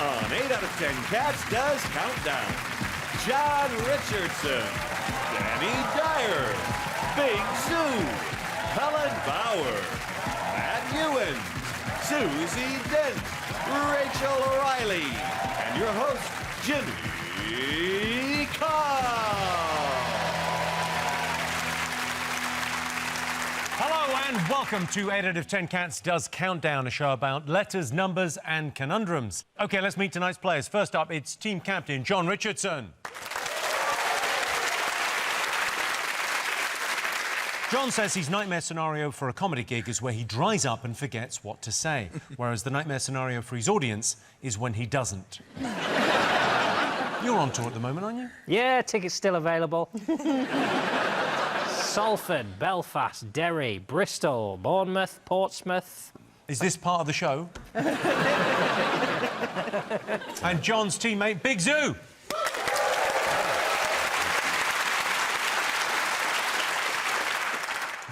On 8 out of 10 Cats Does Countdown, John Richardson, Danny Dyer, Big Zoo, Helen Bauer, Matt Ewan, Susie Dent, Rachel O'Reilly, and your host, Jimmy Carr. Hello and welcome to 8 out of 10 Cats Does Countdown, a show about letters, numbers and conundrums. OK, let's meet tonight's players. First up, it's team captain John Richardson. John says his nightmare scenario for a comedy gig is where he dries up and forgets what to say, whereas the nightmare scenario for his audience is when he doesn't. You're on tour at the moment, aren't you? Yeah, tickets still available. Salford, Belfast, Derry, Bristol, Bournemouth, Portsmouth. Is this part of the show? And John's teammate, Big Zoo.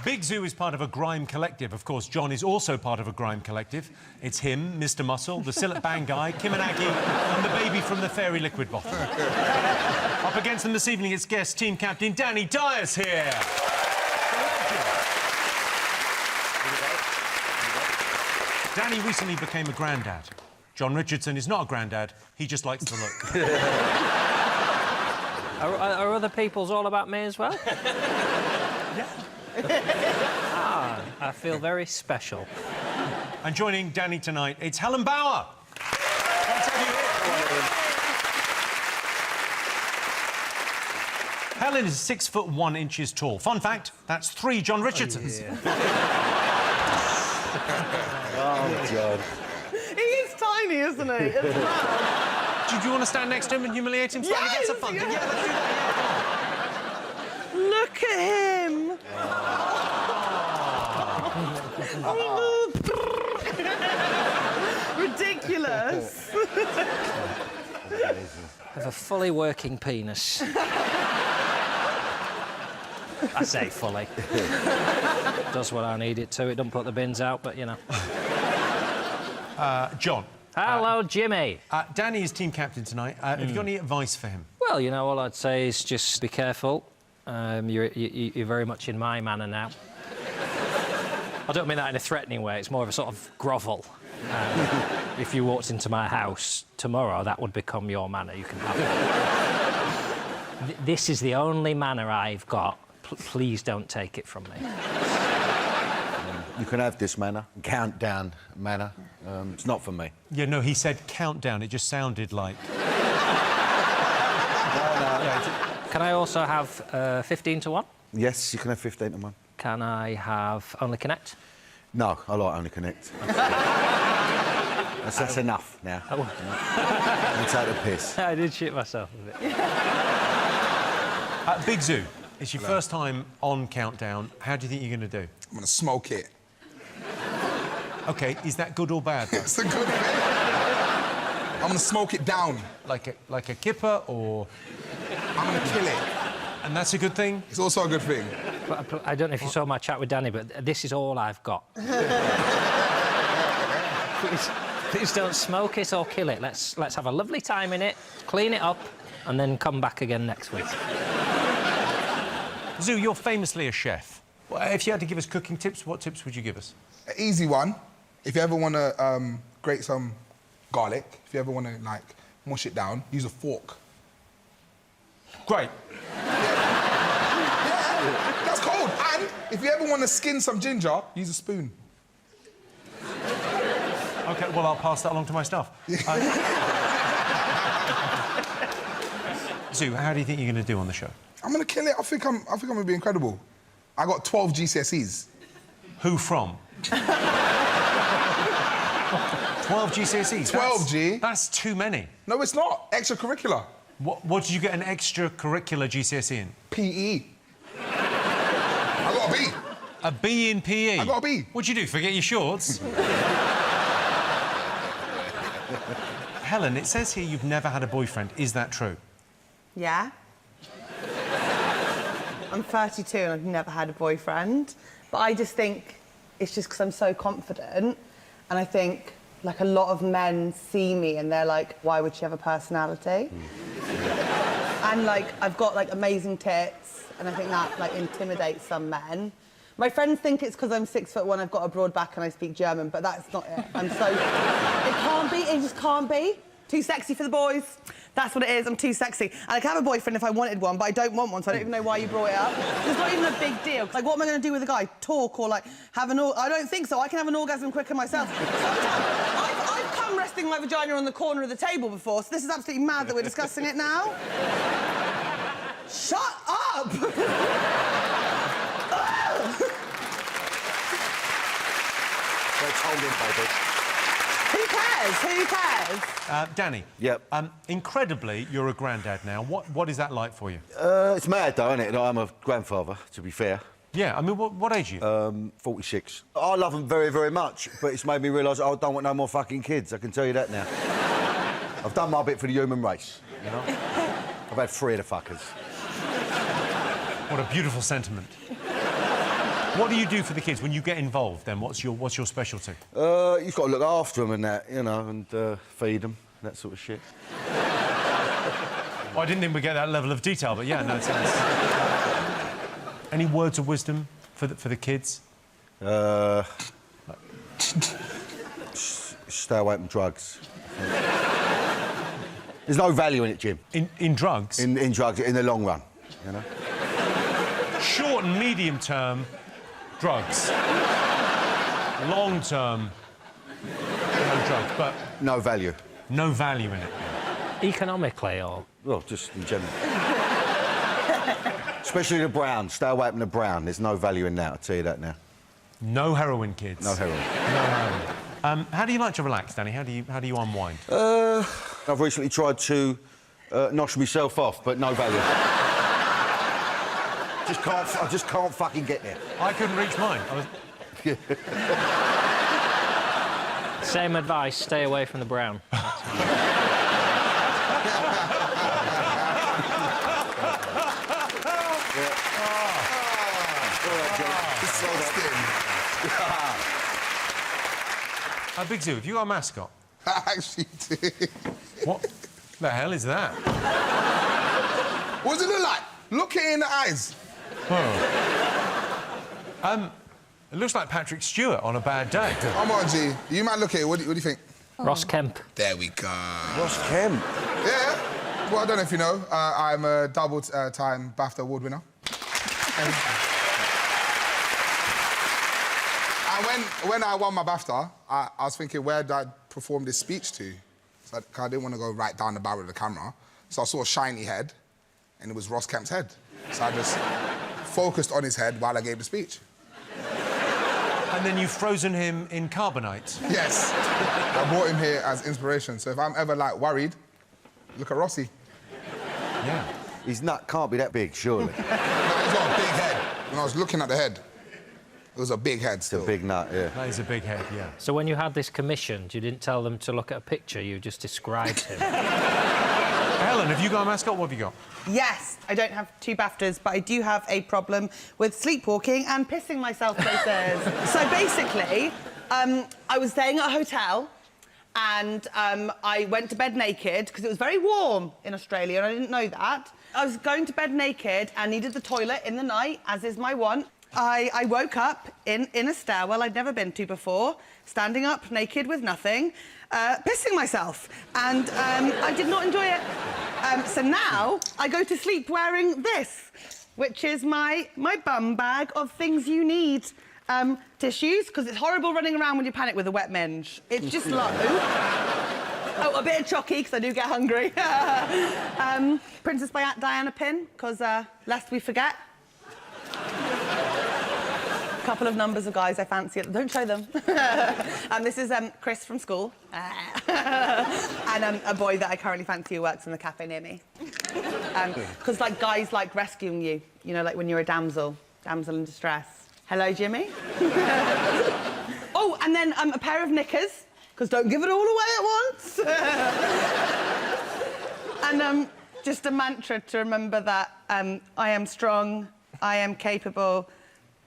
Big Zoo is part of a grime collective. Of course, John is also part of a grime collective. It's him, Mr. Muscle, the Sillet Bang guy, Kim and Aggie, and the baby from the fairy liquid bottle. Up against them this evening, it's guest team captain Danny Dyer's here. Danny recently became a granddad. John Richardson is not a granddad, he just likes to look. Are other people's all about me as well? Yeah. I feel very special. And joining Danny tonight, it's Helen Bauer. Let's have you here. Helen is 6'1" tall. Fun fact, that's 3 John Richardsons. Oh, God. He is tiny, isn't he? It's mad. Do you want to stand next to him and humiliate him slightly? Yes! That's a fun thing. Yeah, let's do that. Look at him. Ridiculous. I have a fully working penis. I say fully. Does what I need it to. It don't put the bins out, but, you know. John. Hello, Jimmy. Danny is team captain tonight. Have you got any advice for him? Well, you know, all I'd say is just be careful. You're very much in my manner now. I don't mean that in a threatening way. It's more of a sort of grovel. If you walked into my house tomorrow, that would become your manner. You can have it. This is the only manner I've got. Please don't take it from me. You can have this manner, countdown manner. It's not for me. Yeah, no, he said countdown. It just sounded like... Can I also have 15 to 1? Yes, you can have 15 to 1. Can I have Only Connect? No, I like Only Connect. That's enough now. Oh. You take the piss. I did shit myself a bit. Big Zoo, it's your first time on Countdown. How do you think you're going to do? I'm gonna smoke it. OK, is that good or bad? It's a good thing. I'm gonna smoke it down. Like a kipper, or...? I'm gonna kill it. And that's a good thing? It's also a good thing. But I don't know if you saw my chat with Danny, but this is all I've got. Please don't smoke it or kill it. Let's have a lovely time in it, clean it up, and then come back again next week. Zoo, you're famously a chef. Well, if you had to give us cooking tips, what tips would you give us? An easy one. If you ever want to grate some garlic, if you ever want to, like, mush it down, use a fork. Great. Yeah, that's cold. And if you ever want to skin some ginger, use a spoon. OK, well, I'll pass that along to my staff. Zoo, how do you think you're going to do on the show? I'm gonna kill it. I think I'm gonna be incredible. I got 12 GCSEs. Who from? 12 GCSEs? 12, G. That's too many. No, it's not. Extracurricular. What did you get an extracurricular GCSE in? PE. I got a B. A B in PE? I got a B. What'd you do, forget your shorts? Helen, it says here you've never had a boyfriend. Is that true? Yeah. I'm 32 and I've never had a boyfriend. But I just think it's just because I'm so confident. And I think like a lot of men see me and they're like, why would she have a personality? And like, I've got like amazing tits, and I think that like intimidates some men. My friends think it's because I'm 6'1", I've got a broad back and I speak German, but that's not it. It can't be, it just can't be. Too sexy for the boys. That's what it is, I'm too sexy. And I could have a boyfriend if I wanted one, but I don't want one, so I don't even know why you brought it up. It's not even a big deal. Like, what am I going to do with a guy? Talk or, like, have an I don't think so. I can have an orgasm quicker myself. I've come resting my vagina on the corner of the table before, so this is absolutely mad that we're discussing it now. Shut up! Let's hold him, baby. Who cares? Who cares? Danny. Yep. Incredibly, you're a granddad now. What is that like for you? It's mad, though, isn't it? I'm a grandfather, to be fair. Yeah, I mean, what age are you? 46. I love them very, very much, but it's made me realise I don't want no more fucking kids, I can tell you that now. I've done my bit for the human race, you know? I've had 3 of the fuckers. What a beautiful sentiment. What do you do for the kids when you get involved, then? What's your specialty? You've got to look after them and that, you know, and feed them, that sort of shit. Well, I didn't think we'd get that level of detail, but yeah, no, it's nice. Any words of wisdom for the kids? Stay away from drugs. There's no value in it, Jim. In drugs? In drugs, in the long run, you know? Short and medium term, drugs. Long term, no drugs, but... No value. No value in it. Economically, or...? Well, just in general. Especially the brown. Stay away from the brown. There's no value in that, I'll tell you that now. No heroin, kids. No heroin. No heroin. How do you like to relax, Danny? How do you unwind? I've recently tried to nosh myself off, but no value. I just can't fucking get there. I couldn't reach mine. Same advice, stay away from the brown. Big Zoo, have you got a mascot? I actually do. What the hell is that? What does it look like? Look it in the eyes. Oh. It looks like Patrick Stewart on a bad day. Come on, G. You might look at it. What do you think? Ross Kemp. There we go. Ross Kemp. Yeah. Well, I don't know if you know, I'm a double-time BAFTA award winner. And when I won my BAFTA, I was thinking, where did I perform this speech to? So I didn't want to go right down the barrel of the camera. So I saw a shiny head, and it was Ross Kemp's head. So I just focused on his head while I gave the speech. And then you've frozen him in carbonite. Yes. I brought him here as inspiration. So if I'm ever, like, worried, look at Rossi. Yeah. His nut can't be that big, surely. No, he's got a big head. When I was looking at the head, it was a big head still. It's a big nut, yeah. That is a big head, yeah. So when you had this commissioned, you didn't tell them to look at a picture, you just described him. Helen, have you got a mascot? What have you got? Yes, I don't have 2 BAFTAs, but I do have a problem with sleepwalking and pissing myself places. So basically, I was staying at a hotel and I went to bed naked because it was very warm in Australia and I didn't know that. I was going to bed naked and needed the toilet in the night, as is my wont. I woke up in a stairwell I'd never been to before, standing up naked with nothing, pissing myself, and I did not enjoy it. So now I go to sleep wearing this, which is my bum bag of things you need. Tissues, because it's horrible running around when you panic with a wet minge. It's just low. Oh, a bit of chocky, because I do get hungry. Princess Diana pin, because lest we forget. Couple of numbers of guys I fancy. Don't show them. This is Chris from school. And a boy that I currently fancy who works in the cafe near me. Because, like, guys like rescuing you. You know, like when you're a damsel in distress. Hello, Jimmy. Oh, and then a pair of knickers, because don't give it all away at once. And just a mantra to remember that I am strong, I am capable,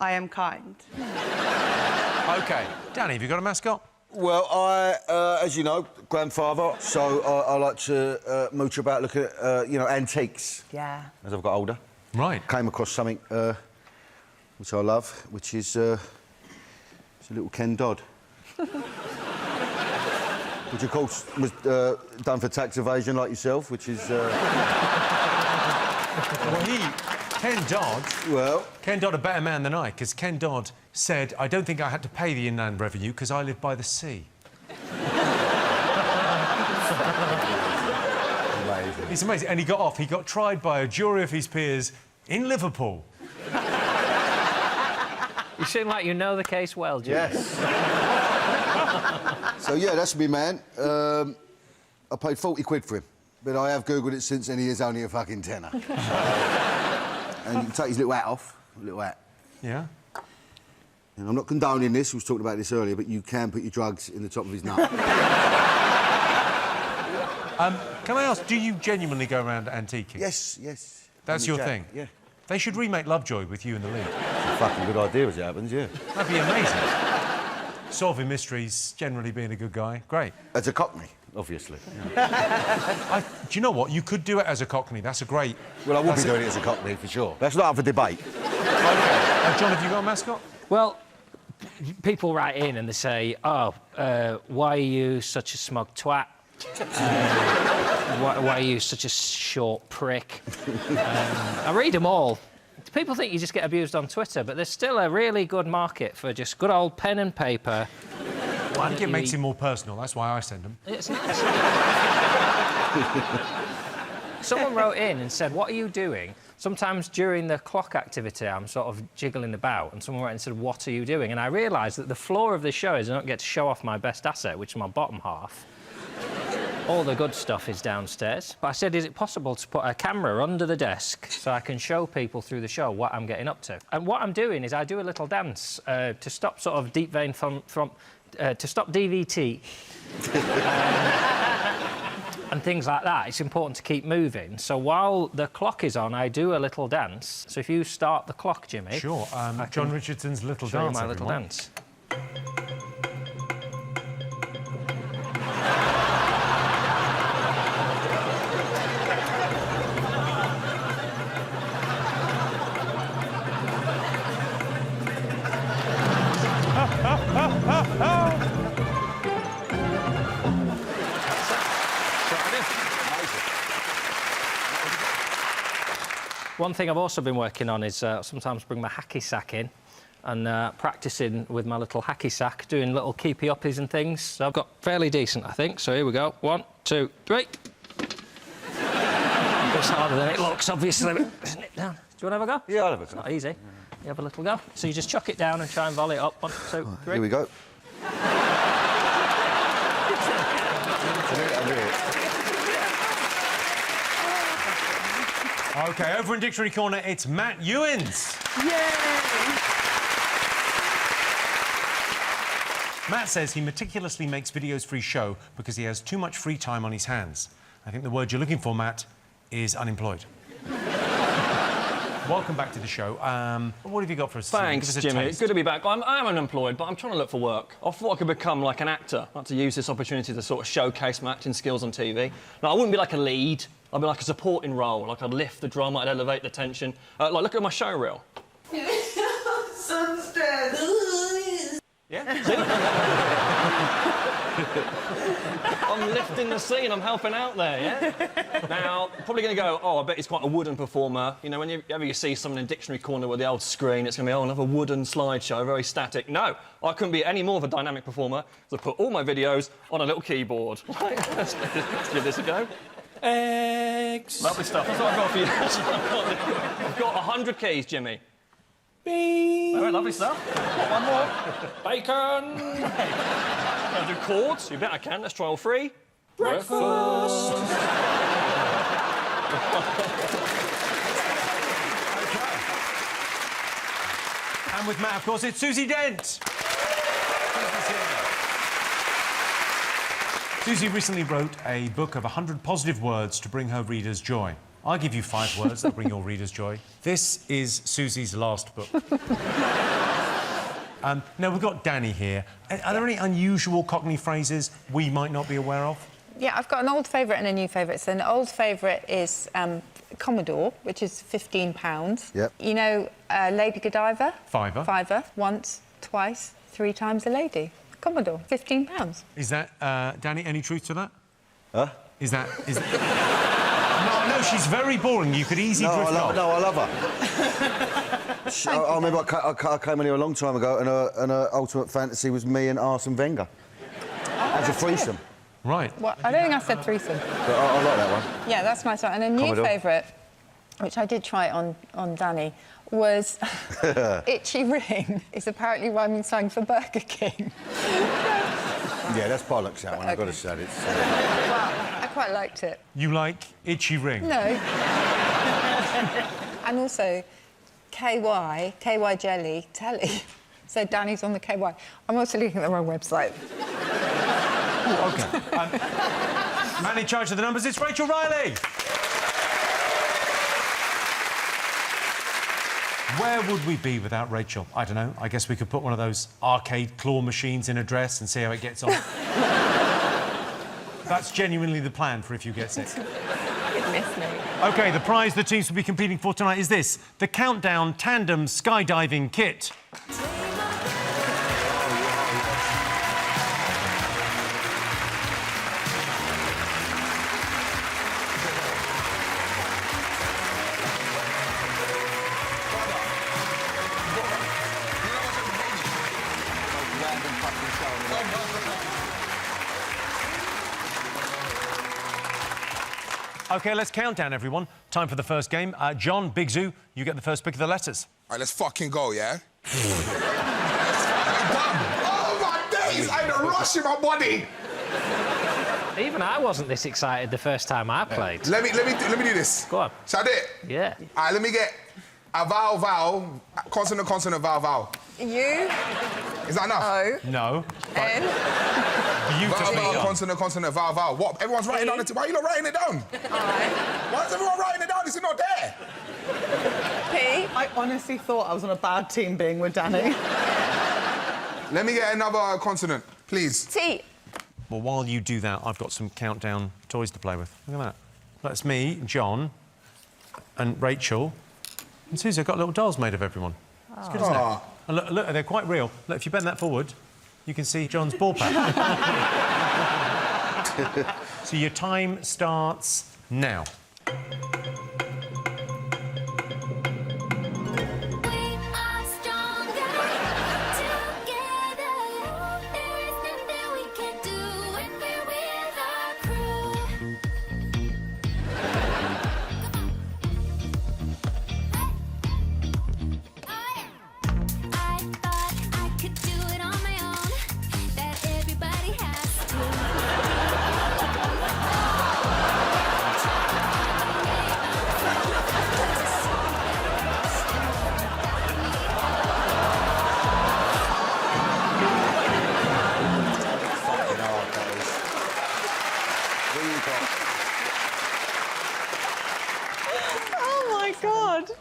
I am kind. OK. Danny, have you got a mascot? Well, as you know, grandfather, so I like to mooch about, look at, antiques. Yeah. As I've got older. Right. Came across something which I love, which is it's a little Ken Dodd. Which, of course, was done for tax evasion like yourself, which is... Well, Ken Dodd... Well... Ken Dodd a better man than I, because Ken Dodd said, I don't think I had to pay the Inland Revenue because I live by the sea. Amazing. It's amazing. And he got off. He got tried by a jury of his peers in Liverpool. You seem like you know the case well, Jim. Yes. So, yeah, that's me, man. I paid 40 quid for him, but I have Googled it since, and he is only a fucking tenner. And you can take his little hat off. Little hat. Yeah? And I'm not condoning this, we was talking about this earlier, but you can put your drugs in the top of his nut. Can I ask, do you genuinely go around antiquing? Yes, yes. That's your thing? Yeah. They should remake Lovejoy with you in the lead. It's a fucking good idea as it happens, yeah. That'd be amazing. Solving mysteries, generally being a good guy. Great. As a Cockney, obviously. Do you know what? You could do it as a Cockney. That's a great... Well, I would be doing it as a Cockney, for sure. That's not up for debate. John, have you got a mascot? Well, people write in and they say, oh, why are you such a smug twat? Why are you such a short prick? I read them all. People think you just get abused on Twitter, but there's still a really good market for just good old pen and paper. I think it makes it more personal. That's why I send them. It's nice. Someone wrote in and said, what are you doing? Sometimes during the clock activity, I'm sort of jiggling about, and someone wrote in and said, what are you doing? And I realised that the flaw of this show is I don't get to show off my best asset, which is my bottom half. All the good stuff is downstairs. But I said, is it possible to put a camera under the desk so I can show people through the show what I'm getting up to? And what I'm doing is I do a little dance to stop sort of deep vein to stop DVT. And things like that. It's important to keep moving. So while the clock is on, I do a little dance. So if you start the clock, Jimmy... Sure. John Richardson's Little show Dance, you my little everyone. dance. One thing I've also been working on is sometimes bring my hacky sack in and practising with my little hacky sack, doing little keepy uppies and things. So I've got fairly decent, I think. So here we go. 1, 2, 3. It's harder than it looks, obviously. Isn't it down? Do you want to have a go? Yeah, I'll have a go. It's not easy. You have a little go. So you just chuck it down and try and volley it up. 1, 2, 3. Here we go. OK, over in Dictionary Corner, it's Matt Ewins. Yay! Matt says he meticulously makes videos for his show because he has too much free time on his hands. I think the word you're looking for, Matt, is unemployed. Welcome back to the show. What have you got for us? Thanks, Jimmy. It's good to be back. I am unemployed, but I'm trying to look for work. I thought I could become like an actor. I'd like to use this opportunity to sort of showcase my acting skills on TV. Now, I wouldn't be like a lead. I'd be like a supporting role. Like, I'd lift the drama, I'd elevate the tension. Like, look at my show reel. Yeah? See? I'm lifting the scene, I'm helping out there, yeah? Now, probably going to go, oh, I bet he's quite a wooden performer. You know, whenever you see someone in Dictionary Corner with the old screen, it's going to be, oh, another wooden slideshow, very static. No, I couldn't be any more of a dynamic performer, so I put all my videos on a little keyboard. Let's give this a go. Eggs. Lovely stuff. That's what I've got for you. I've got 100 keys, Jimmy. Beep. All right, lovely stuff. One more. Bacon. Can I do chords? You bet I can. Let's try all 3. Breakfast. And with Matt, of course, it's Susie Dent. Susie recently wrote a book of 100 positive words to bring her readers joy. I'll give you 5 words that bring your readers joy. This is Susie's last book. Now, we've got Danny here. Are there any unusual Cockney phrases we might not be aware of? Yeah, I've got an old favourite and a new favourite. So an old favourite is Commodore, which is £15. Yep. You know, Lady Godiva? Fiver. Fiver. Once, twice, 3 times a lady. Commodore, £15. Is that, Danny, any truth to that? Huh? Is that... No, she's very boring. You could easily drift off. No, I love her. I remember I came in here a long time ago and her ultimate fantasy was me and Arsene Wenger. As a threesome. Right. Well, I don't think I said threesome. But I like that one. Yeah, that's my one. And a new Commodore. favourite, which I did try on Danny, was Itchy Ring. It's apparently rhyming slang for Burger King. Yeah, that's bollocks, that one. I've got to say it. Well, I quite liked it. You like Itchy Ring? No. And also, KY jelly, telly. So Danny's on the KY. I'm also looking at the wrong website. OK. Man in charge of the numbers, it's Rachel Riley. Where would we be without Rachel? I don't know. I guess we could put one of those arcade claw machines in a dress and see how it gets on. That's genuinely the plan for if you get sick. You'd miss me. OK, the prize the teams will be competing for tonight is this: the Countdown Tandem Skydiving Kit. OK, let's count down, everyone. Time for the first game. John, Big Zoo, you get the first pick of the letters. All right, let's fucking go, yeah? Oh, my days! I had a rush in my body. Even I wasn't this excited the first time I played. Let me do this. Go on. Shall I do it? Yeah. All right, let me get a vowel, consonant, vowel. U, Is that enough? O, No. N. Beautifully Vowel, done. consonant, vowel. What? Everyone's writing down it. Why are you not writing it down? I, Why is everyone writing it down? Is it not there? P. I honestly thought I was on a bad team being with Danny. Let me get another consonant, please. T. Well, while you do that, I've got some countdown toys to play with. Look at that. That's me, John, and Rachel. And Susie, I've got little dolls made of everyone. It's good, isn't it? And look, they're quite real. Look, if you bend that forward, you can see John's ball pack. So your time starts now.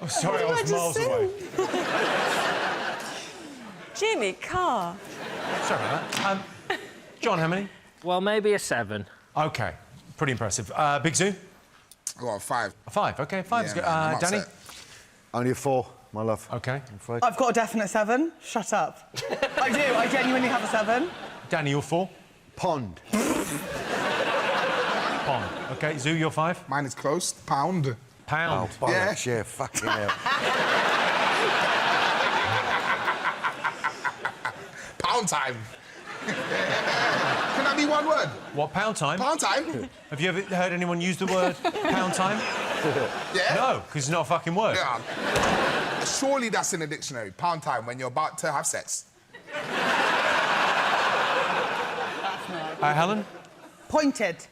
Oh, sorry, I was miles away. Jimmy Carr. Sorry about that. John, how many? Well, maybe a 7. OK, pretty impressive. Big Zoo? I got a 5. A 5, OK, 5 is Yeah, good. man, I'm Danny? upset. Only a 4, my love. OK. I'm afraid. I've got a definite 7. Shut up. I do. I genuinely have a 7. Danny, you're 4. Pond. Pond. OK, Zoo, you're 5. Mine is close. Pound. Pound. Oh, bollocks, yeah, fucking hell. Pound time. Can that be one word? What, pound time? Pound time? Have you ever heard anyone use the word pound time? Yeah? No, because it's not a fucking word. Yeah. Surely that's in the dictionary. Pound time, when you're about to have sex. Helen? Pointed.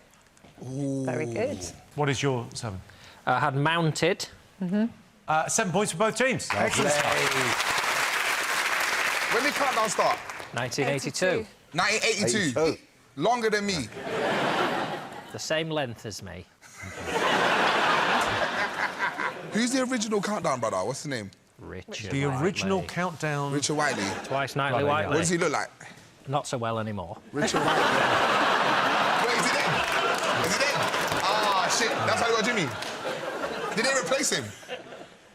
Very good. What is your 7? I had mounted. 7 points for both teams. Excellent stuff. When did countdown start? 1982. 1982. 82. Longer than me. The same length as me. Who's the original countdown, brother? What's the name? Richard The original Whiteley. countdown. Richard Whiteley. Twice nightly Right, Whiteley. What does he look like? Not so well anymore. Richard Whiteley. Wait, is he dead? Is he dead? Ah, shit. That's how you got Jimmy. Did they replace him?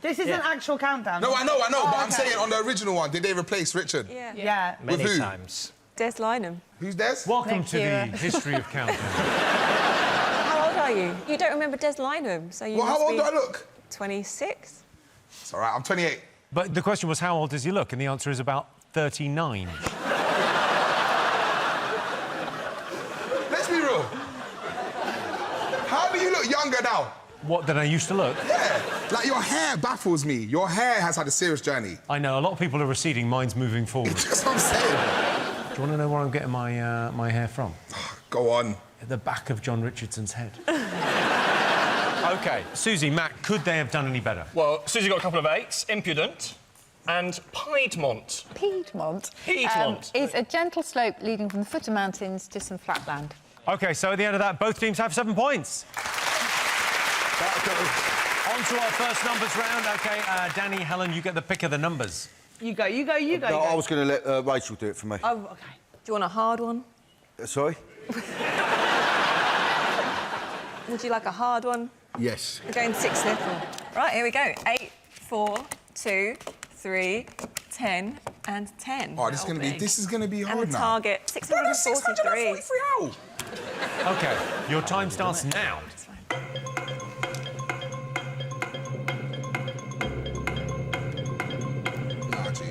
This is an actual countdown. No, I know, but I'm okay. saying on the original one, did they replace Richard? Yeah. Yeah. Many who? times. Des Lynam. Who's Des? Welcome Thank to you. the history of countdown. How old are you? You don't remember Des Lynam, so you Well, how must old be do I look? 26. It's all right, I'm 28. But the question was, how old does he look? And the answer is about 39. Let's be real. How do you look younger now? What, than I used to look? Yeah, like your hair baffles me. Your hair has had a serious journey. I know, a lot of people are receding, mine's moving forward. Do That's what I'm saying. you want to know where I'm getting my, my hair from? Go on. At the back of John Richardson's head. OK, Susie, Matt, could they have done any better? Well, Susie got a couple of 8s. Impudent and Piedmont. Piedmont. Piedmont. Is a gentle slope leading from the foot of mountains to some flat land. OK, so at the end of that, both teams have 7 points. On to our first numbers round. OK, Danny, Helen, you get the pick of the numbers. You go, you go, you go. No, you go. I was going to let Rachel do it for me. Oh, OK. Do you want a hard one? Sorry? Would you like a hard one? Yes. We're going 6 little. Right, here we go. 8, 4, 2, 3, 10, and 10. Oh, this is gonna be hard And the now. target, 643. 643 out. OK, your time starts now. Nah, G.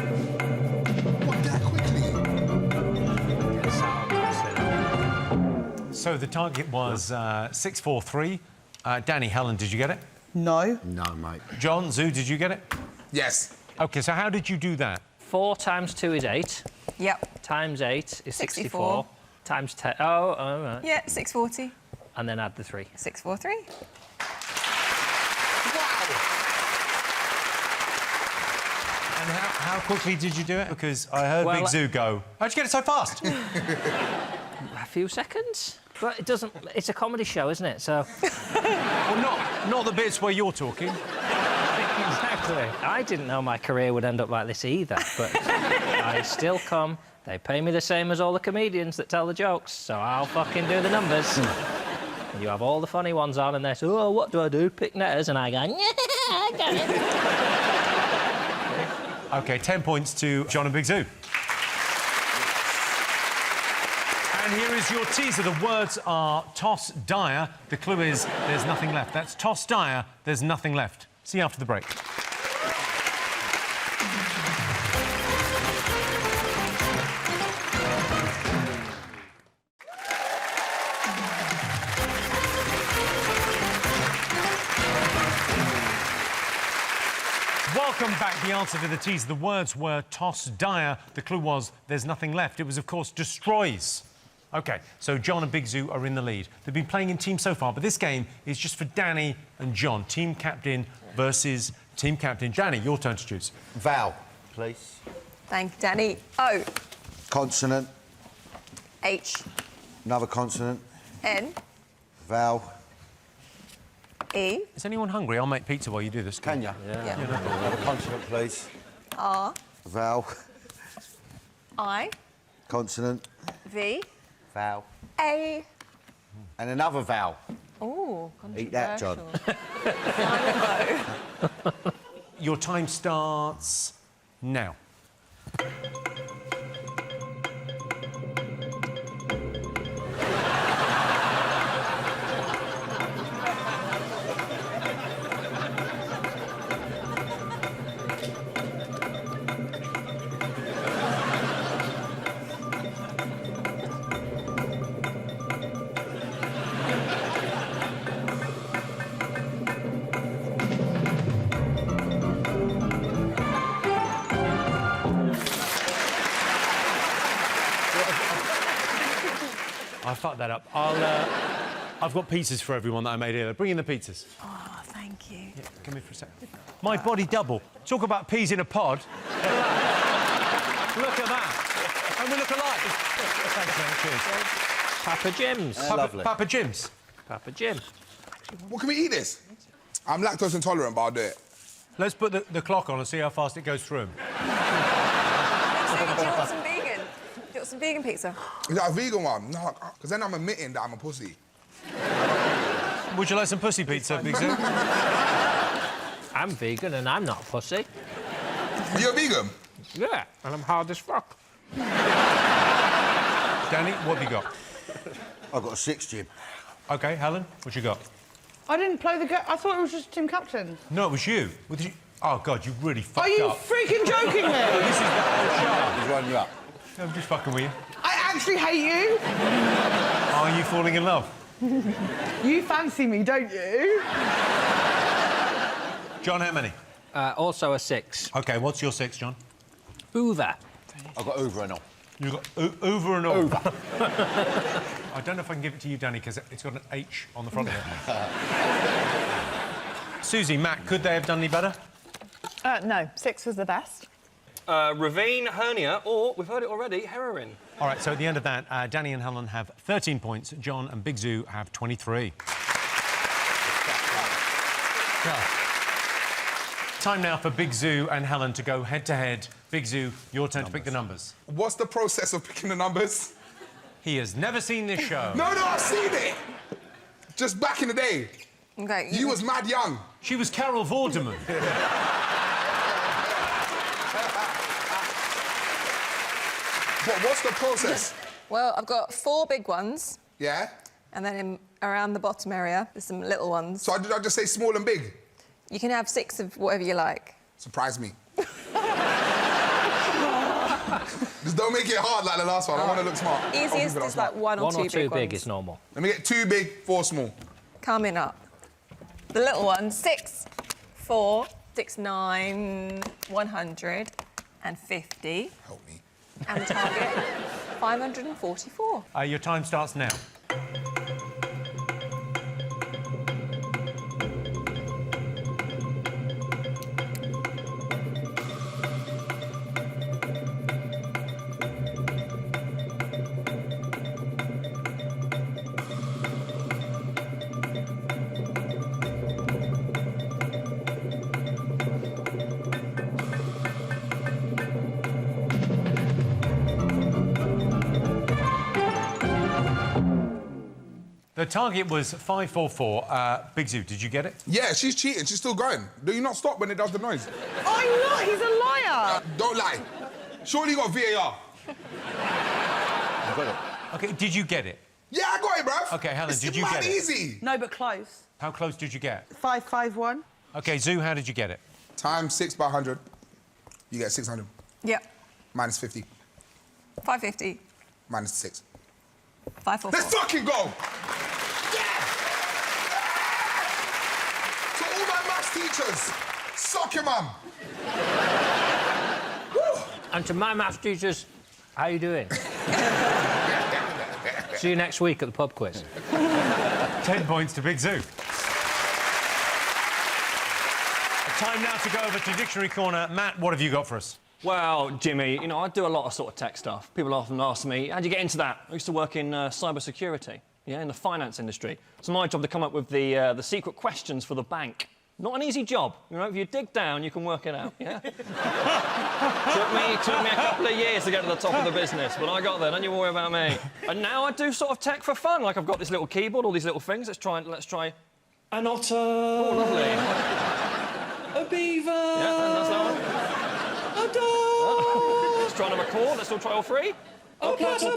What, that quickly? So the target was 643. Danny, Helen, did you get it? No. No, mate. John, Zoo, did you get it? Yes. OK, so how did you do that? 4 times 2 is 8. Yep. Times 8 is 64. 64. Times 10... Oh, all right. Yeah, 640. And then add the 3. 643. And how quickly did you do it? Because I heard Well, Big Zoo go, how'd you get it so fast? A few seconds. But it doesn't... It's a comedy show, isn't it? So... Well, not the bits where you're talking. Exactly. I didn't know my career would end up like this either, but I still come. They pay me the same as all the comedians that tell the jokes, so I'll fucking do the numbers. And you have all the funny ones on, and they say, oh, what do I do? Pick letters, and I go, yeah, I got it. OK, 10 points to John and Big Zoo. And here is your teaser. The words are toss dire. The clue is there's nothing left. That's toss dire, there's nothing left. See you after the break. Welcome back. The answer to the teaser. The words were toss dire. The clue was there's nothing left. It was, of course, destroys. OK, so John and Big Zoo are in the lead. They've been playing in teams so far, but this game is just for Danny and John. Team captain versus team captain. Danny, your turn to choose. Vowel, please. Thank you, Danny. O, Consonant. H, Another consonant. N, Vowel. E, Is anyone hungry? I'll make pizza while you do this. Can you? yeah. Another consonant, please. R, Vowel. I, Consonant. V, Vowel. A. And another vowel. Oh, Eat that, John. controversial. Your time starts now. I fucked that up. I've got pizzas for everyone that I made earlier. Bring in the pizzas. Oh, thank Thank you. Yeah, give me for a second. My body double. Talk about peas in a pod. Look at that. And we look alike. Thanks, man. Cheers. Papa Jim's. Lovely. Papa Jim's. Papa Jim. Well, can we eat this? I'm lactose intolerant, but I'll do it. Let's put the clock on and see how fast it goes through. Do you want some vegan? Do you want some vegan pizza? Is that a vegan one? No, because then I'm admitting that I'm a pussy. Would you like some pussy pizza, Big Zoo? I'm vegan and I'm not fussy. You're vegan? Yeah, and I'm hard as fuck. Danny, what have you got? I've got a 6, Jim. OK, Helen, what you got? I didn't play the game. I thought it was just team captain. No, it was you. What did you... Oh, God, you really fucked Are you up. freaking joking me? This is the whole show. He's running you up. No, I'm just fucking with you. I actually hate you. Are you falling in love? You fancy me, don't you? John, how many? Also a 6. OK, what's your 6, John? Hoover. I've got over and all. You got over and over. I don't know if I can give it to you, Danny, because it's got an H on the front of it. Susie, Matt, could they have done any better? No, 6 was the best. Ravine, hernia, or, we've heard it already, heroin. All right, so at the end of that, Danny and Helen have 13 points. John and Big Zoo have 23. Time now for Big Zoo and Helen to go head-to-head. Big Zoo, your turn to pick the numbers. What's the process of picking the numbers? He has never seen this show. No, I've seen it. Just back in the day. Okay. You was mad young. She was Carol Vorderman. What's the process? Well, I've got 4 big ones, Yeah? and then around the bottom area, there's some little ones. So I just say small and big? You can have 6 of whatever you like. Surprise me. Just don't make it hard like the last one. I want to look smart. Easiest is like 1 or 2 1 or 2 big big ones. is normal. Let me get 2 big, 4 small. Coming up. The little ones, 6, 4, 6, 9, 150. Help me. And the target, 544. Your time starts now. The target was 544. Big Zoo, did you get it? Yeah, she's cheating. She's still going. Do you not stop when it does the noise? I'm not. He's a liar. Don't lie. Surely you got VAR. I got it. OK, did you get it? Yeah, I got it, bruv. OK, Helen, It's did you mad get it? easy. No, but close. How close did you get? 551. OK, Zoo, how did you get it? Times 6 by 100. You get 600. Yep. Minus 50. 550. Minus 6. 544. Let's fucking go! Yeah! So all my maths teachers, suck your mum. And to my maths teachers, how you doing? See you next week at the pub quiz. 10 points to Big Zoo. Time now to go over to Dictionary Corner. Matt, what have you got for us? Well, Jimmy, you know, I do a lot of sort of tech stuff. People often ask me, how'd you get into that? I used to work in cyber security, yeah, in the finance industry. It's my job to come up with the secret questions for the bank. Not an easy job, you know, if you dig down, you can work it out, yeah? took me a couple of years to get to the top of the business, but I got there, don't you worry about me. And now I do sort of tech for fun, like I've got this little keyboard, all these little things. Let's try an otter. Oh, lovely. A beaver. Yeah, and that's that one. A dog. Let's try another chord. Let's all try all 3. A platypus.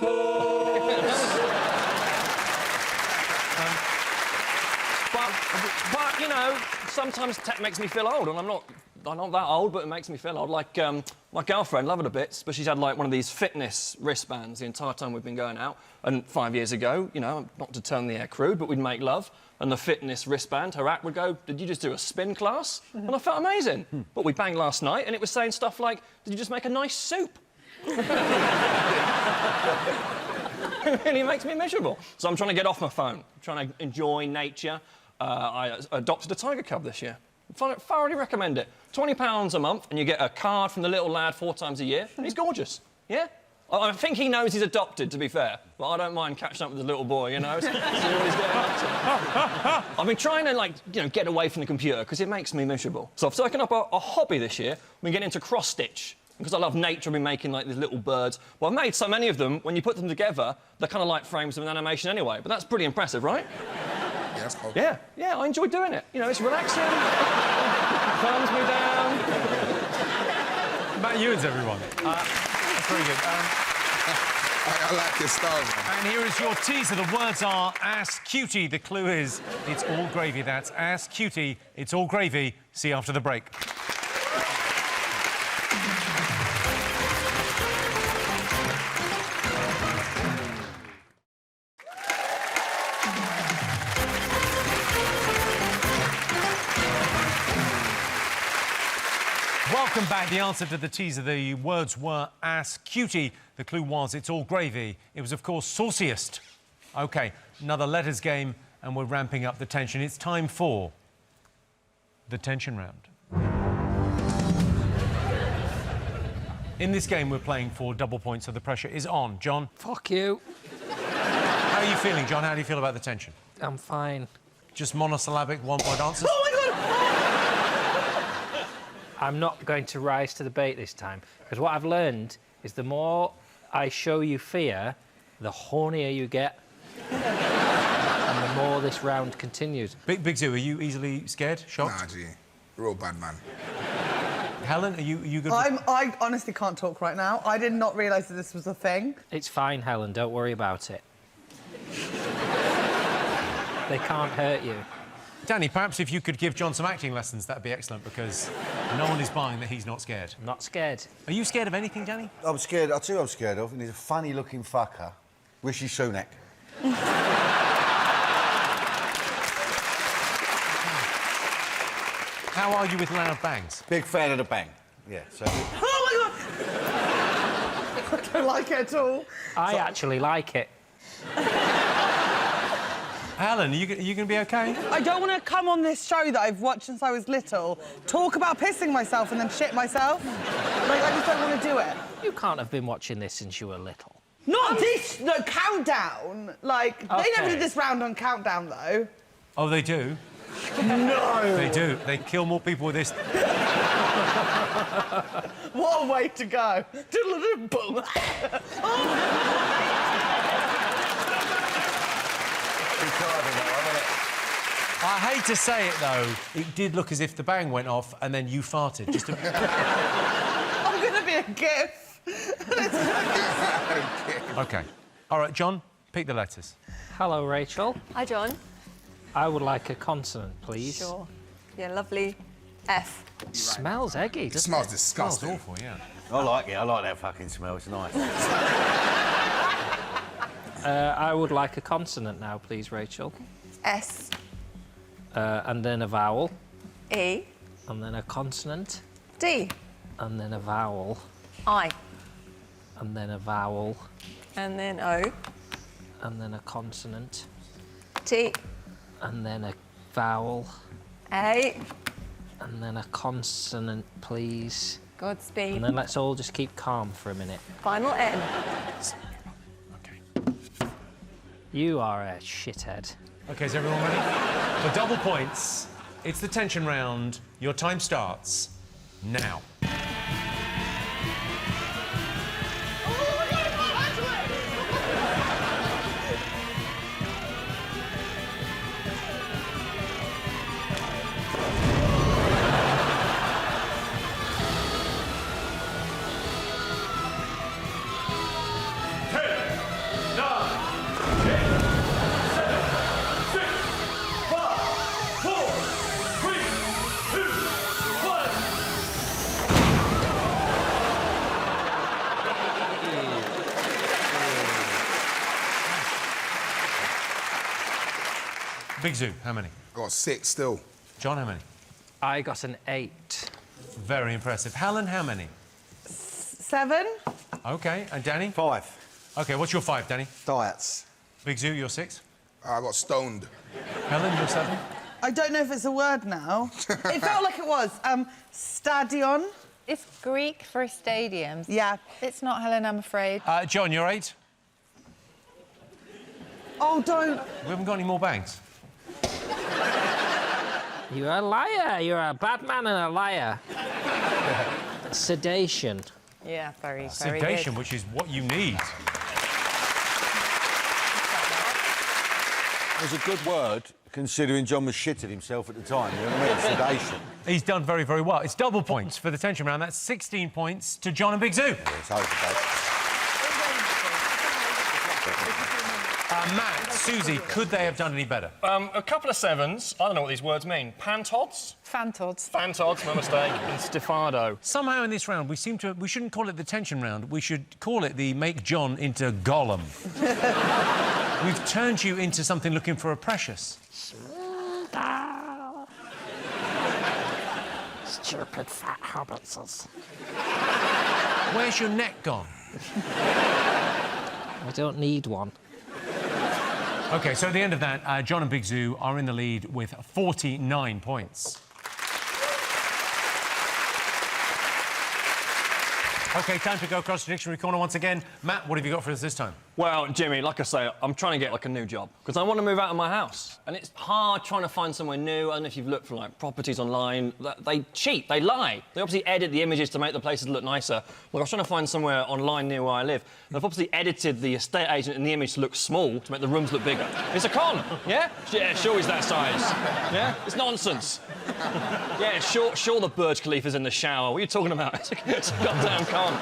But, you know, sometimes tech makes me feel old, and I'm not that old, but it makes me feel old. Like, my girlfriend, love her to bits, but she's had, like, one of these fitness wristbands the entire time we've been going out. And 5 years ago, you know, not to turn the air crude, but we'd make love, and the fitness wristband, her act would go, did you just do a spin class? And I felt amazing. But we banged last night, and it was saying stuff like, did you just make a nice soup? It really makes me miserable. So I'm trying to get off my phone. I'm trying to enjoy nature. I adopted a tiger cub this year. Thoroughly recommend it. £20 a month, and you get a card from the little lad 4 times a year, and he's gorgeous. Yeah? I think he knows he's adopted, to be fair, but I don't mind catching up with the little boy, you know, see what he's getting up to. I've been trying to, like, you know, get away from the computer because it makes me miserable. So I've taken up a hobby this year. I've been getting into cross-stitch. Because I love nature, I've been making, like, these little birds. Well, I've made so many of them, when you put them together, they're kind of like frames of an animation anyway. But that's pretty impressive, right? Yeah, that's cool. Yeah, I enjoy doing it. You know, it's relaxing. Calms me down. Matt Ewins, everyone. That's very good. I like your style, man. And here is your teaser. The words are ass cutie. The clue is it's all gravy. That's ass cutie. It's all gravy. See you after the break. Welcome back. The answer to the teaser, the words were ass cutie. The clue was it's all gravy. It was, of course, sauciest. OK, another letters game, and we're ramping up the tension. It's time for the tension round. In this game, we're playing for double points, so the pressure is on. John? Fuck you. How are you feeling, John? How do you feel about the tension? I'm fine. Just monosyllabic, one-point answers? Oh, my God! I'm not going to rise to the bait this time, because what I've learned is the more I show you fear, the hornier you get. And the more this round continues. Big Zoo, are you easily scared, shocked? Nah, G. Real bad man. Helen, are you good? I honestly can't talk right now. I did not realise that this was a thing. It's fine, Helen, don't worry about it. They can't hurt you. Danny, perhaps if you could give John some acting lessons, that'd be excellent, because no one is buying that he's not scared. I'm not scared. Are you scared of anything, Danny? I'm scared. I'll tell you who I'm scared of, and he's a funny-looking fucker. Rishi Sunak. How are you with loud bangs? Big fan of the bang. Yeah, so... Oh, my God! I don't like it at all. I actually like it. Helen, are you going to be OK? I don't want to come on this show that I've watched since I was little, talk about pissing myself and then shit myself. Like, I just don't want to do it. You can't have been watching this since you were little. Not this, no, Countdown. Like, they never did this round on Countdown, though. Oh, they do? No. They do. They kill more people with this. What a way to go. Boom. I hate to say it, though, it did look as if the bang went off and then you farted. Just a... I'm going to be a gif. OK. All right, John, pick the letters. Hello, Rachel. Hi, John. I would like a consonant, please. Sure. Yeah, lovely. F. It smells eggy, It doesn't smells it? disgusting. Awful, yeah. I like it. I like that fucking smell. It's nice. I would like a consonant now, please, Rachel. S. And then a vowel. E. And then a consonant. D. And then a vowel. I. And then a vowel. And then O. And then a consonant. T. And then a vowel. A. And then a consonant, please. Godspeed. And then let's all just keep calm for a minute. Final N. OK. You are a shithead. OK, is everyone ready? For double points, it's the tension round. Your time starts now. Big Zoo, how many? Got 6 still. John, how many? I got an 8. Very impressive. Helen, how many? 7. OK, and Danny? 5. OK, what's your 5, Danny? Diets. Big Zoo, you're 6. I got stoned. Helen, you're 7. I don't know if it's a word now. It felt like it was. Stadion. It's Greek for stadiums. Yeah. It's not, Helen, I'm afraid. John, you're 8. Oh, don't. We haven't got any more bangs. You're a liar. You're a bad man and a liar. Sedation. Yeah, very Sedation, good. which is what you need. It was a good word, considering John was shitting himself at the time. You know what I mean? Sedation. He's done very, very well. It's double points for the tension round. That's 16 points to John and Big Zoo. It's over, Matt, Susie, could they have done any better? A couple of 7s. I don't know what these words mean. Pantods? Fantods. Fantods, my mistake. And Stifado. Somehow in this round, we shouldn't call it the tension round. We should call it the make John into Gollum. We've turned you into something looking for a precious. Stupid fat hobbitses. Where's your neck gone? I don't need one. OK, so at the end of that, John and Big Zoo are in the lead with 49 points. OK, time to go across the dictionary corner once again. Matt, what have you got for us this time? Well, Jimmy, like I say, I'm trying to get, like, a new job. Because I want to move out of my house. And it's hard trying to find somewhere new. I don't know if you've looked for, like, properties online. They cheat. They lie. They obviously edit the images to make the places look nicer. Look, I was trying to find somewhere online near where I live. They've obviously edited the estate agent in the image to look small, to make the rooms look bigger. It's a con, yeah? Yeah, sure he's that size. Yeah? It's nonsense. Yeah, sure the Burj Khalifa's in the shower. What are you talking about? It's a goddamn con.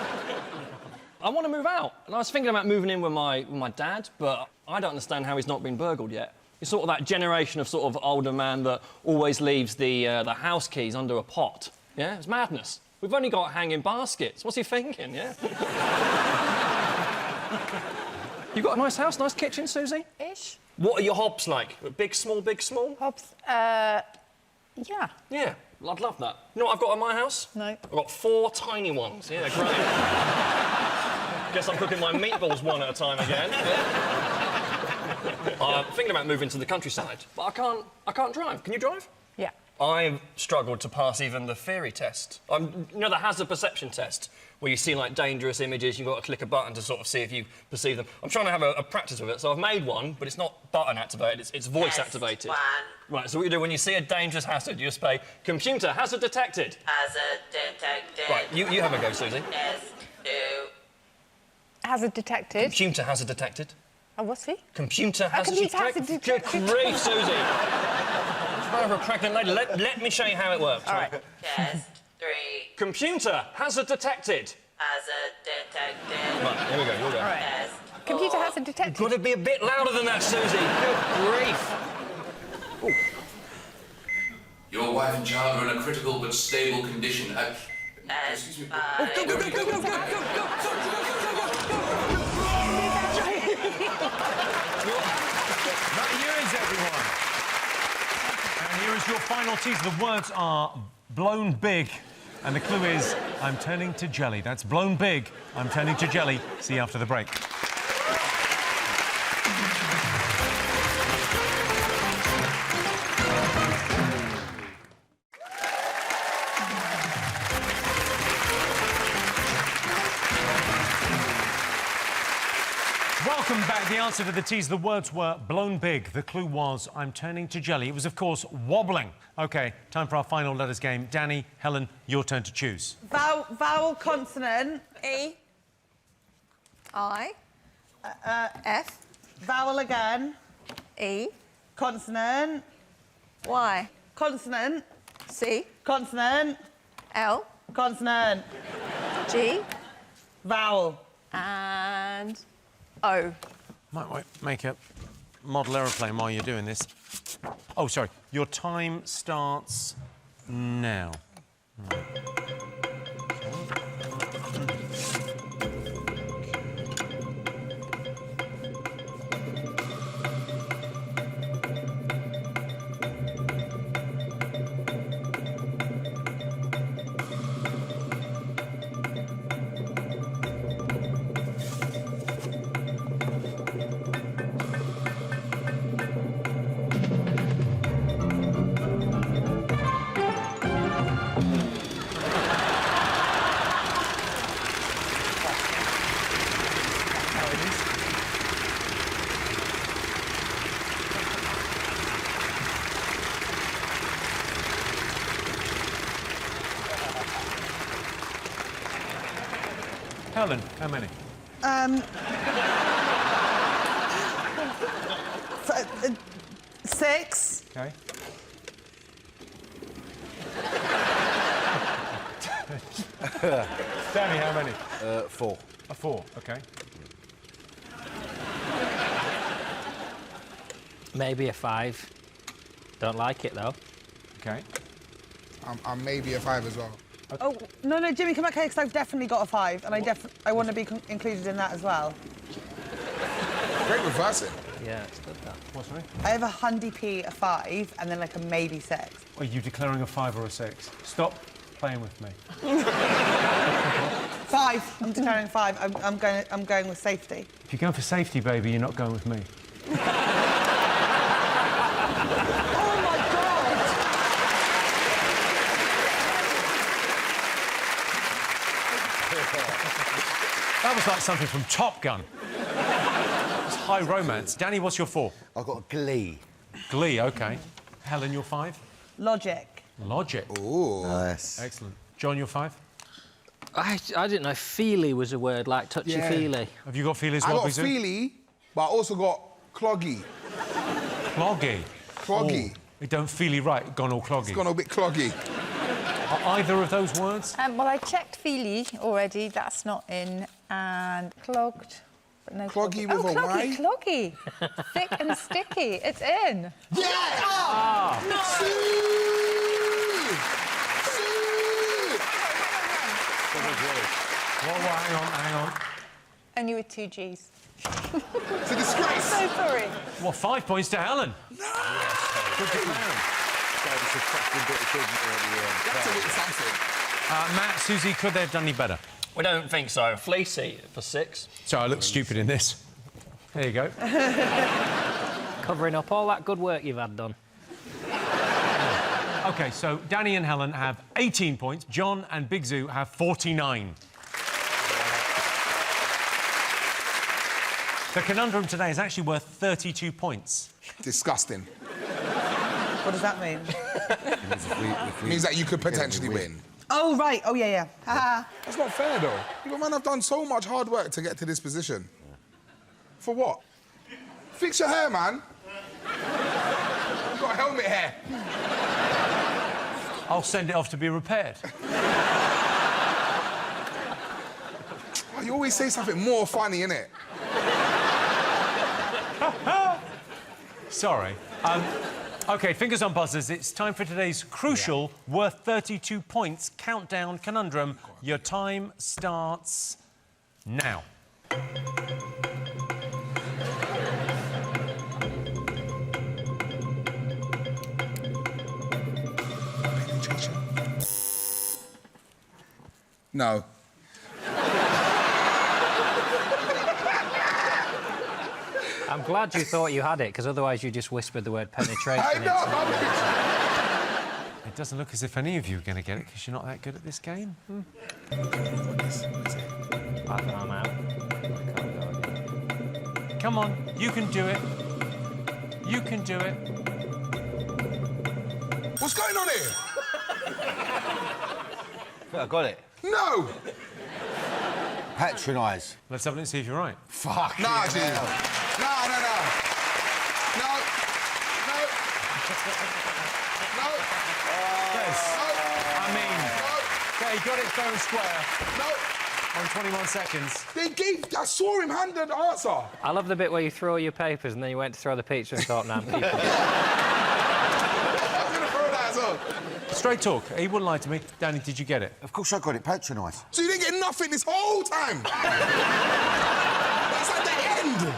I want to move out, and I was thinking about moving in with my dad, but I don't understand how he's not been burgled yet. He's sort of that generation of sort of older man that always leaves the house keys under a pot. Yeah, it's madness. We've only got hanging baskets. What's he thinking? Yeah. You got a nice house, nice kitchen, Susie? Ish. What are your hobs like? Big, small, big, small? Hobs, yeah. Yeah, I'd love that. You know what I've got at my house? No. I've got 4 tiny ones. Yeah, great. Guess I'm cooking my meatballs one at a time again. Yeah. I'm thinking about moving to the countryside, but I can't drive. Can you drive? Yeah. I've struggled to pass even the theory test. You know, the hazard perception test, where you see, like, dangerous images, you've got to click a button to sort of see if you perceive them. I'm trying to have a practice with it, so I've made one, but it's not button-activated, it's voice-activated. Right, so what you do when you see a dangerous hazard, you just say, computer, hazard detected. Hazard detected. Right, you have a go, Susie. Yes, do. Hazard detected. Computer hazard detected. Oh, what's he? Computer hazard detected. Good grief, Susie. Over a pregnant lady. Let me show you how it works. All right. Test 3. Computer hazard detected. Hazard detected. Right, here we go. You'll go. All right. Test Computer 4. hazard detected. Got to be a bit louder than that, Susie. Good grief. Your wife and child are in a critical but stable condition. Test 5. Right, here is everyone. And here is your final teaser. The words are blown big. And the clue is, I'm turning to jelly. That's blown big. I'm turning to jelly. See you after the break. Welcome back. The answer to the tease, the words were blown big. The clue was, I'm turning to jelly. It was, of course, wobbling. OK, time for our final letters game. Danny, Helen, your turn to choose. Vowel, consonant. E. I. F. Vowel again. E. Consonant. Y. Consonant. C. Consonant. L. Consonant. G. Vowel. And O. Might make a model aeroplane while you're doing this. Oh, sorry. Your time starts now. Helen, how many? 6. Okay. Danny, how many? 4. A 4, okay. Maybe a 5. Don't like it, though. Okay. I'm maybe a 5 as well. Oh, no, Jimmy, come back here, because I've definitely got a 5, and I want to be included in that as well. Great reversing. Yeah, it's good, that. What's right? I have a Hundy P, a 5, and then like a maybe 6. Are you declaring a 5 or a 6? Stop playing with me. 5. I'm declaring 5. I'm going with safety. If you're going for safety, baby, you're not going with me. Oh my God! That was like something from Top Gun. It's high romance. Danny, what's your 4? I've got Glee. Glee, OK. Helen, your 5? Logic. Logic. Ooh. Nice. Excellent. John, your 5? I didn't know feely was a word, like touchy-feely. Have you got feely as I well, got Bizu? feely, but I also got cloggy. Cloggy. Cloggy. Oh, it don't feely right, gone all cloggy. It's gone a bit cloggy. Are either of those words? Well, I checked feely already. That's not in. And clogged. But no Cloggy cloggy. with a Y? Cloggy. Thick and sticky. It's in. Yeah! No! Whoa, hang on. Only with 2 G's. It's a disgrace. So sorry. Well, 5 points to Helen. Good declaring. Gave us a cracking bit of dignity at the end. That's a bit something. Matt, Susie, could they have done any better? We don't think so. Fleecy for 6. Sorry, I look stupid in this. There you go. Covering up all that good work you've had done. OK, so Danny and Helen have 18 points. John and Big Zoo have 49. The conundrum today is actually worth 32 points. Disgusting. What does that mean? It means that you could potentially win. Oh, right. Oh, yeah. Haha. That's not fair, though. You man, I've done so much hard work to get to this position. For what? Fix your hair, man. You've got helmet hair. I'll send it off to be repaired. Oh, you always say something more funny, innit? Sorry. OK, fingers on buzzers. It's time for today's crucial, worth 32 points, countdown conundrum. Your time starts now. No. I'm glad you thought you had it, because otherwise you just whispered the word penetration. I know. It doesn't look as if any of you are going to get it, because you're not that good at this game. I'm out. I can't go again. Come on, you can do it. You can do it. What's going on here? I got it. No! Patronise. Let's have a look and see if you're right. Fuck. Nah, G. No. Yes. I mean, okay, he got it fair and square No. on 21 seconds. I saw him hand the answer. I love the bit where you throw your papers and then you went to throw the pizza and thought, nah, I'm keeping it. I was going to throw that as well. Straight talk. He wouldn't lie to me. Danny, did you get it? Of course I got it. Patronise. So you didn't get nothing this whole time? That's at the end.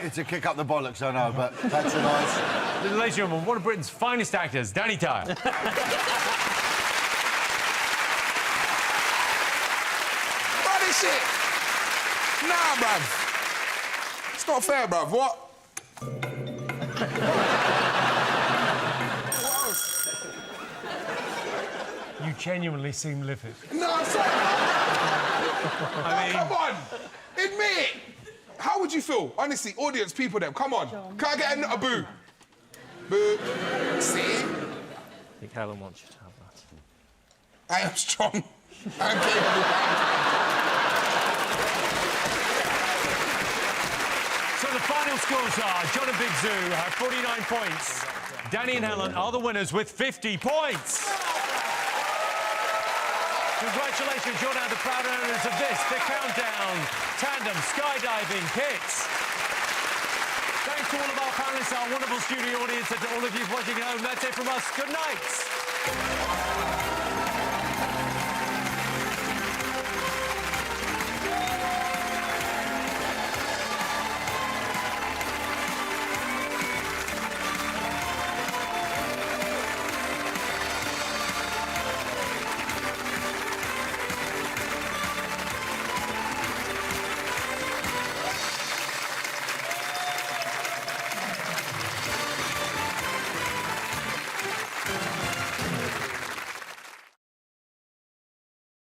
It's a kick up the bollocks, I know, but patronise. Ladies and gentlemen, one of Britain's finest actors, Danny Dyer. Bloody shit. Nah, bruv. It's not fair, bruv. What? You genuinely seem livid. No, I'm sorry. I mean... Come on. Admit it. How would you feel? Honestly, audience, people, them. Come on. Can I get a boo? Boo. See? I think Helen wants you to have that. I am strong. I'm capable. final scores are John and Big Zoo have 49 points. Danny and Helen are the winners with 50 points. Congratulations, you're now the proud owners of this, the Countdown Tandem Skydiving Kits. Thanks to all of our panelists, our wonderful studio audience, and to all of you watching at home. That's it from us. Good night.